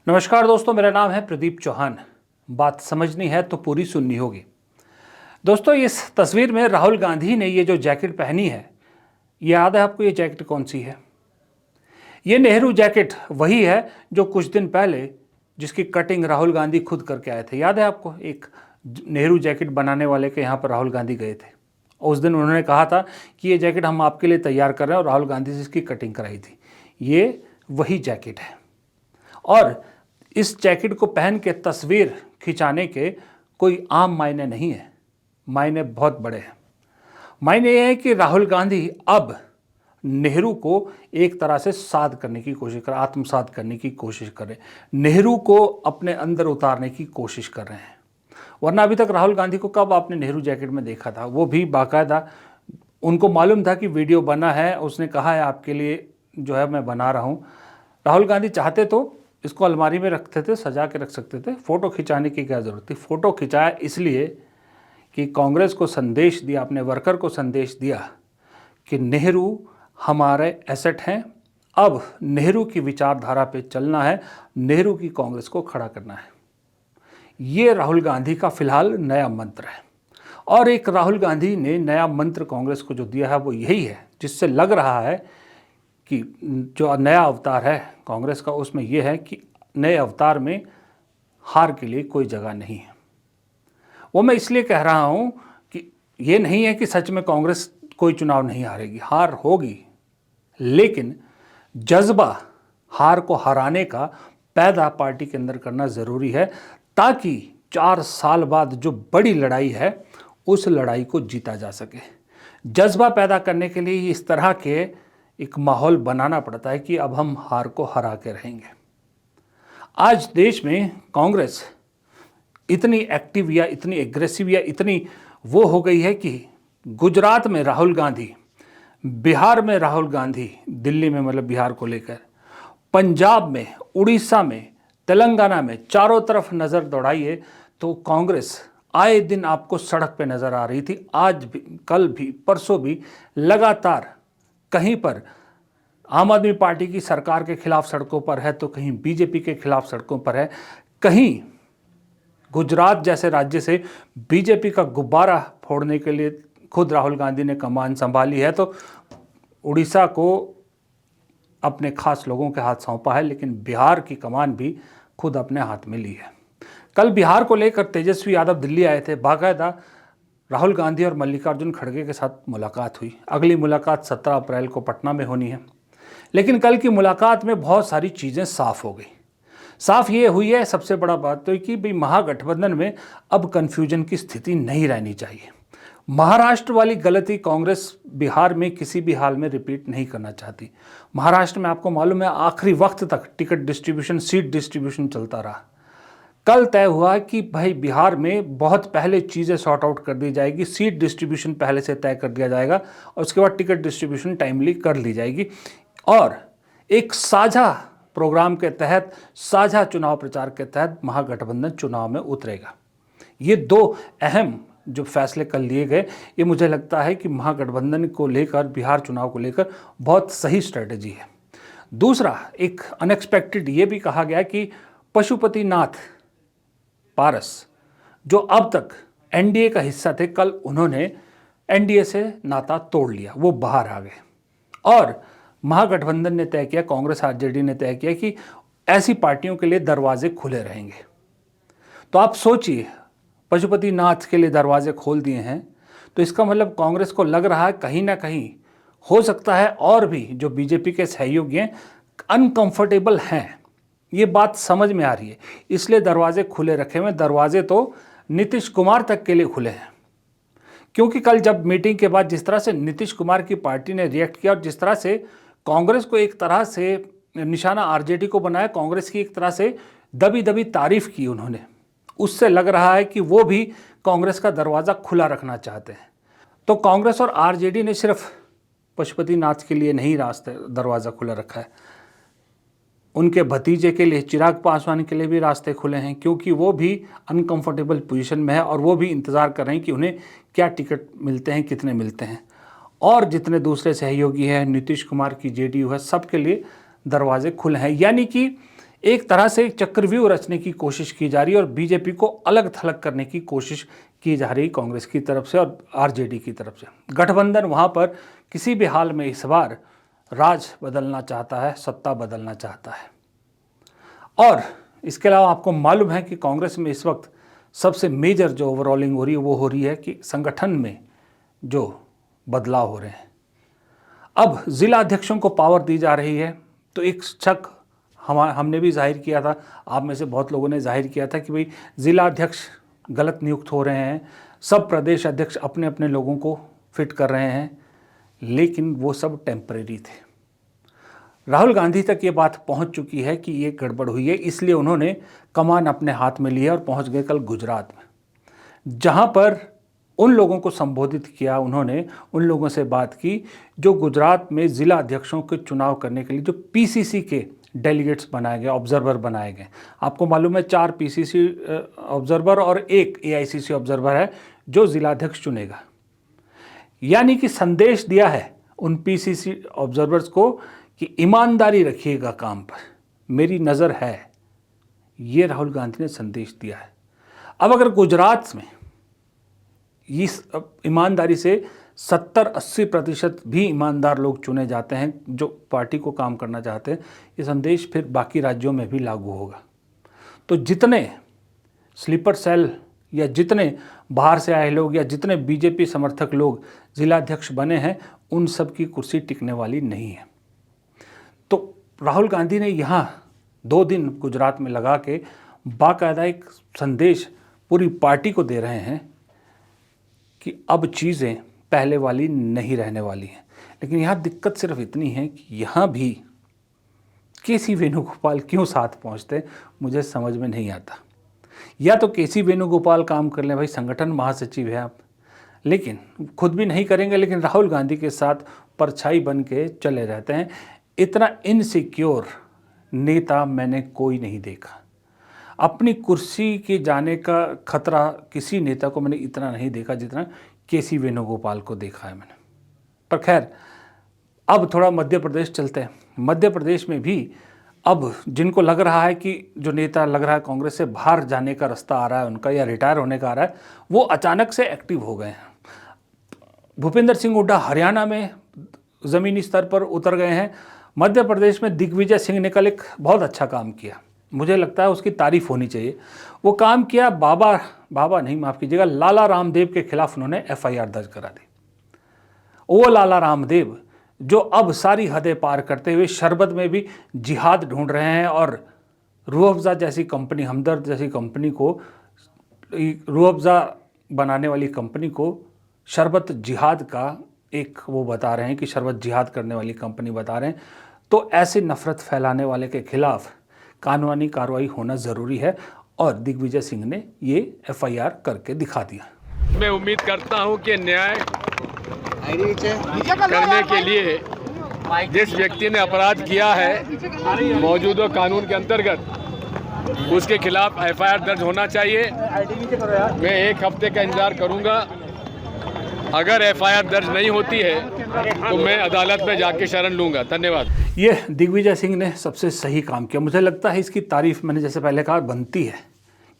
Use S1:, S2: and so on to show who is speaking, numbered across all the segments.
S1: नमस्कार दोस्तों, मेरा नाम है प्रदीप चौहान। बात समझनी है तो पूरी सुननी होगी। दोस्तों, इस तस्वीर में राहुल गांधी ने ये जो जैकेट पहनी है, याद है आपको ये जैकेट कौन सी है? ये नेहरू जैकेट वही है जो कुछ दिन पहले जिसकी कटिंग राहुल गांधी खुद करके आए थे। याद है आपको? एक नेहरू जैकेट बनाने वाले के यहाँ पर राहुल गांधी गए थे और उस दिन उन्होंने कहा था कि ये जैकेट हम आपके लिए तैयार कर रहे हैं और राहुल गांधी से इसकी कटिंग कराई थी। ये वही जैकेट है और इस जैकेट को पहन के तस्वीर खिंचाने के कोई आम मायने नहीं है, मायने बहुत बड़े हैं। मायने ये है कि राहुल गांधी अब नेहरू को एक तरह से साध करने की कोशिश कर, आत्मसात करने की कोशिश कर रहे हैं, नेहरू को अपने अंदर उतारने की कोशिश कर रहे हैं। वरना अभी तक राहुल गांधी को कब आपने नेहरू जैकेट में देखा था? वो भी बाकायदा उनको मालूम था कि वीडियो बना है, उसने कहा है आपके लिए जो है मैं बना रहा हूँ। राहुल गांधी चाहते तो इसको अलमारी में रखते थे, सजा के रख सकते थे। फ़ोटो खिंचाने की क्या ज़रूरत थी? फ़ोटो खिंचाया इसलिए कि कांग्रेस को संदेश दिया, अपने वर्कर को संदेश दिया कि नेहरू हमारे एसेट हैं, अब नेहरू की विचारधारा पे चलना है, नेहरू की कांग्रेस को खड़ा करना है। ये राहुल गांधी का फिलहाल नया मंत्र है और एक राहुल गांधी ने नया मंत्र कांग्रेस को जो दिया है वो यही है, जिससे लग रहा है कि जो नया अवतार है कांग्रेस का उसमें यह है कि नए अवतार में हार के लिए कोई जगह नहीं है। वो मैं इसलिए कह रहा हूं कि ये नहीं है कि सच में कांग्रेस कोई चुनाव नहीं हारेगी, हार होगी, लेकिन जज्बा हार को हराने का पैदा पार्टी के अंदर करना ज़रूरी है ताकि 4 साल बाद जो बड़ी लड़ाई है उस लड़ाई को जीता जा सके। जज्बा पैदा करने के लिए इस तरह के एक माहौल बनाना पड़ता है कि अब हम हार को हरा के रहेंगे। आज देश में कांग्रेस इतनी एक्टिव या इतनी एग्रेसिव या इतनी वो हो गई है कि गुजरात में राहुल गांधी, बिहार में राहुल गांधी, दिल्ली में मतलब बिहार को लेकर, पंजाब में, उड़ीसा में, तेलंगाना में, चारों तरफ नज़र दौड़ाइए तो कांग्रेस आए दिन आपको सड़क पे नज़र आ रही थी। आज भी, कल भी, परसों भी लगातार कहीं पर आम आदमी पार्टी की सरकार के खिलाफ सड़कों पर है तो कहीं बीजेपी के खिलाफ सड़कों पर है, कहीं गुजरात जैसे राज्य से बीजेपी का गुब्बारा फोड़ने के लिए खुद राहुल गांधी ने कमान संभाली है, तो उड़ीसा को अपने खास लोगों के हाथ सौंपा है, लेकिन बिहार की कमान भी खुद अपने हाथ में ली है। कल बिहार को लेकर तेजस्वी यादव दिल्ली आए थे, बाकायदा राहुल गांधी और मल्लिकार्जुन खड़गे के साथ मुलाकात हुई। अगली मुलाकात 17 अप्रैल को पटना में होनी है, लेकिन कल की मुलाकात में बहुत सारी चीज़ें साफ हो गई। साफ ये हुई है, सबसे बड़ा बात तो कि भाई महागठबंधन में अब कन्फ्यूजन की स्थिति नहीं रहनी चाहिए। महाराष्ट्र वाली गलती कांग्रेस बिहार में किसी भी हाल में रिपीट नहीं करना चाहती। महाराष्ट्र में आपको मालूम है आखिरी वक्त तक टिकट डिस्ट्रीब्यूशन, सीट डिस्ट्रीब्यूशन चलता रहा। कल तय हुआ कि भाई बिहार में बहुत पहले चीज़ें सॉर्ट आउट कर दी जाएगी, सीट डिस्ट्रीब्यूशन पहले से तय कर दिया जाएगा और उसके बाद टिकट डिस्ट्रीब्यूशन टाइमली कर ली जाएगी और एक साझा प्रोग्राम के तहत, साझा चुनाव प्रचार के तहत महागठबंधन चुनाव में उतरेगा। ये दो अहम जो फैसले कल लिए गए, ये मुझे लगता है कि महागठबंधन को लेकर, बिहार चुनाव को लेकर बहुत सही स्ट्रेटजी है। दूसरा, एक अनएक्सपेक्टेड ये भी कहा गया कि पशुपतिनाथ पारस जो अब तक एनडीए का हिस्सा थे, कल उन्होंने एनडीए से नाता तोड़ लिया, वो बाहर आ गए और महागठबंधन ने तय किया, कांग्रेस आरजेडी ने तय किया कि ऐसी पार्टियों के लिए दरवाजे खुले रहेंगे। तो आप सोचिए, पशुपतिनाथ के लिए दरवाजे खोल दिए हैं तो इसका मतलब कांग्रेस को लग रहा है कहीं ना कहीं हो सकता है और भी जो बीजेपी के सहयोगी हैं अनकंफर्टेबल हैं। ये बात समझ में आ रही है, इसलिए दरवाजे खुले रखे हुए। दरवाजे तो नीतीश कुमार तक के लिए खुले हैं, क्योंकि कल जब मीटिंग के बाद जिस तरह से नीतीश कुमार की पार्टी ने रिएक्ट किया और जिस तरह से कांग्रेस को एक तरह से निशाना आरजेडी को बनाया, कांग्रेस की एक तरह से दबी दबी तारीफ की उन्होंने, उससे लग रहा है कि वो भी कांग्रेस का दरवाज़ा खुला रखना चाहते हैं। तो कांग्रेस और आरजेडी ने सिर्फ पशुपतिनाथ के लिए नहीं दरवाज़ा खुला रखा है, उनके भतीजे के लिए, चिराग पासवान के लिए भी रास्ते खुले हैं, क्योंकि वो भी अनकंफर्टेबल पोजीशन में है और वो भी इंतज़ार कर रहे हैं कि उन्हें क्या टिकट मिलते हैं, कितने मिलते हैं। और जितने दूसरे सहयोगी हैं, नीतीश कुमार की जेडीयू है, सबके लिए दरवाजे खुले हैं। यानी कि एक तरह से चक्रव्यूह रचने की कोशिश की जा रही है और बीजेपी को अलग थलग करने की कोशिश की जा रही कांग्रेस की तरफ से और आरजेडी की तरफ से। गठबंधन वहाँ पर किसी भी हाल में इस बार राज बदलना चाहता है, सत्ता बदलना चाहता है। और इसके अलावा आपको मालूम है कि कांग्रेस में इस वक्त सबसे मेजर जो ओवरऑलिंग हो रही है वो हो रही है कि संगठन में जो बदलाव हो रहे हैं। अब जिला अध्यक्षों को पावर दी जा रही है, तो एक शक हमने भी जाहिर किया था, आप में से बहुत लोगों ने जाहिर किया था कि भाई जिला अध्यक्ष गलत नियुक्त हो रहे हैं, सब प्रदेश अध्यक्ष अपने अपने लोगों को फिट कर रहे हैं, लेकिन वो सब टेम्परेरी थे। राहुल गांधी तक ये बात पहुंच चुकी है कि ये गड़बड़ हुई है, इसलिए उन्होंने कमान अपने हाथ में लिया और पहुंच गए कल गुजरात में, जहां पर उन लोगों को संबोधित किया। उन्होंने उन लोगों से बात की जो गुजरात में ज़िला अध्यक्षों के चुनाव करने के लिए जो पीसीसी के डेलीगेट्स बनाए गए, ऑब्जर्वर बनाए गए। आपको मालूम है 4 पीसीसी ऑब्जर्वर और 1 एआईसीसी ऑब्जर्वर है जो ज़िलाध्यक्ष चुनेगा। यानी कि संदेश दिया है उन पीसीसी ऑब्जर्वर्स को कि ईमानदारी रखिएगा काम पर, मेरी नज़र है। ये राहुल गांधी ने संदेश दिया है। अब अगर गुजरात में इस ईमानदारी से 70-80% भी ईमानदार लोग चुने जाते हैं जो पार्टी को काम करना चाहते हैं, ये संदेश फिर बाकी राज्यों में भी लागू होगा। तो जितने स्लीपर सेल या जितने बाहर से आए लोग या जितने बीजेपी समर्थक लोग जिलाध्यक्ष बने हैं, उन सब की कुर्सी टिकने वाली नहीं है। तो राहुल गांधी ने यहाँ 2 दिन गुजरात में लगा के बाकायदा एक संदेश पूरी पार्टी को दे रहे हैं कि अब चीज़ें पहले वाली नहीं रहने वाली हैं। लेकिन यहाँ दिक्कत सिर्फ इतनी है कि यहाँ भी केसी वेणुगोपाल क्यों साथ पहुँचते, मुझे समझ में नहीं आता। या तो केसी वेणुगोपाल काम कर लें, भाई संगठन महासचिव है आप, लेकिन खुद भी नहीं करेंगे, लेकिन राहुल गांधी के साथ परछाई बन के चले रहते हैं। इतना इनसिक्योर नेता मैंने कोई नहीं देखा। अपनी कुर्सी के जाने का खतरा किसी नेता को मैंने इतना नहीं देखा जितना केसी वेणुगोपाल को देखा है मैंने। पर खैर, अब थोड़ा मध्य प्रदेश चलते हैं। मध्य प्रदेश में भी अब जिनको लग रहा है कि जो नेता लग रहा है कांग्रेस से बाहर जाने का रास्ता आ रहा है उनका, या रिटायर होने का आ रहा है, वो अचानक से एक्टिव हो गए हैं। भूपेंद्र सिंह हुड्डा हरियाणा में ज़मीनी स्तर पर उतर गए हैं। मध्य प्रदेश में दिग्विजय सिंह ने कल एक बहुत अच्छा काम किया, मुझे लगता है उसकी तारीफ होनी चाहिए। वो काम किया, बाबा नहीं, माफ़ कीजिएगा, लाला रामदेव के खिलाफ उन्होंने एफआईआर दर्ज करा दी। वो लाला रामदेव जो अब सारी हदें पार करते हुए शरबत में भी जिहाद ढूंढ रहे हैं और रूह अफ़ज़ा जैसी कंपनी, हमदर्द जैसी कंपनी को, रूह अफ़ज़ा बनाने वाली कंपनी को शरबत जिहाद का एक वो बता रहे हैं कि शरबत जिहाद करने वाली कंपनी बता रहे हैं। तो ऐसे नफ़रत फैलाने वाले के खिलाफ कानूनी कार्रवाई होना ज़रूरी है और दिग्विजय सिंह ने ये एफआईआर करके दिखा दिया।
S2: मैं उम्मीद करता हूं कि न्याय करने के लिए जिस व्यक्ति ने अपराध किया है मौजूदा कानून के अंतर्गत उसके खिलाफ एफआईआर दर्ज होना चाहिए। मैं 1 हफ्ते का इंतजार करूंगा। अगर एफआईआर दर्ज नहीं होती है तो मैं अदालत में जाके शरण लूंगा। धन्यवाद।
S1: ये दिग्विजय सिंह ने सबसे सही काम किया। मुझे लगता है इसकी तारीफ मैंने जैसे पहले कहा बनती है,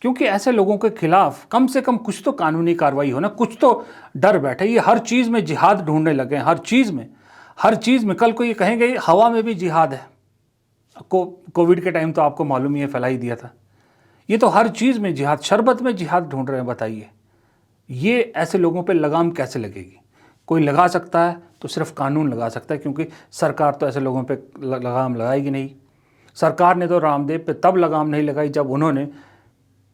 S1: क्योंकि ऐसे लोगों के खिलाफ कम से कम कुछ तो कानूनी कार्रवाई हो ना, कुछ तो डर बैठे। ये हर चीज़ में जिहाद ढूंढने लगे हैं, हर चीज़ में। कल को ये कहेंगे हवा में भी जिहाद है। कोविड के टाइम तो आपको मालूम ही है, फैला ही दिया था। ये तो हर चीज़ में जिहाद, शरबत में जिहाद ढूंढ रहे हैं। बताइए ये ऐसे लोगों पे लगाम कैसे लगेगी? कोई लगा सकता है तो सिर्फ कानून लगा सकता है, क्योंकि सरकार तो ऐसे लोगों पे लगाम लगाएगी नहीं। सरकार ने तो रामदेव पे तब लगाम नहीं लगाई जब उन्होंने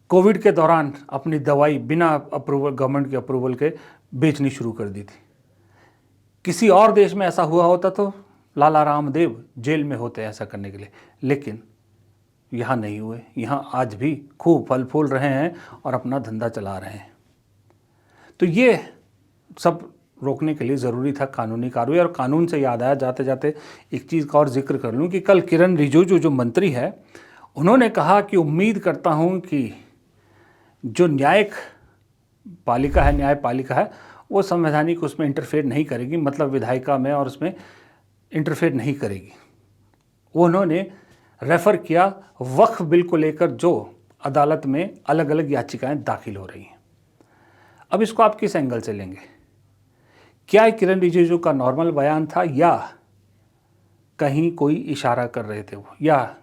S1: कोविड के दौरान अपनी दवाई बिना अप्रूवल, गवर्नमेंट के अप्रूवल के बेचनी शुरू कर दी थी। किसी और देश में ऐसा हुआ होता तो लाला रामदेव जेल में होते ऐसा करने के लिए, लेकिन यहाँ नहीं हुए। यहाँ आज भी खूब फल फूल रहे हैं और अपना धंधा चला रहे हैं। तो ये सब रोकने के लिए ज़रूरी था कानूनी कार्रवाई। और कानून से याद आया, जाते जाते एक चीज़ का और जिक्र कर लूँ कि कल किरण रिजिजू जो मंत्री है, उन्होंने कहा कि उम्मीद करता हूँ कि जो न्यायपालिका है वो संवैधानिक उसमें इंटरफेयर नहीं करेगी, मतलब विधायिका में और उसमें इंटरफेयर नहीं करेगी। वो उन्होंने रेफर किया वक्फ बिल को लेकर जो अदालत में अलग अलग याचिकाएं दाखिल हो रही हैं। अब इसको आप किस एंगल से लेंगे? क्या ये किरण रिजिजू का नॉर्मल बयान था या कहीं कोई इशारा कर रहे थे वो, या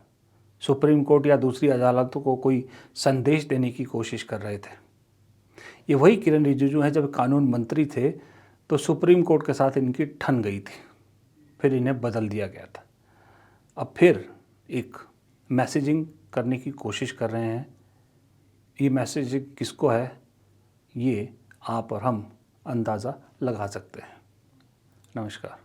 S1: सुप्रीम कोर्ट या दूसरी अदालतों को कोई संदेश देने की कोशिश कर रहे थे? ये वही किरण रिजिजू हैं जब कानून मंत्री थे तो सुप्रीम कोर्ट के साथ इनकी ठन गई थी, फिर इन्हें बदल दिया गया था। अब फिर एक मैसेजिंग करने की कोशिश कर रहे हैं। ये मैसेजिंग किसको है ये आप और हम अंदाज़ा लगा सकते हैं। नमस्कार।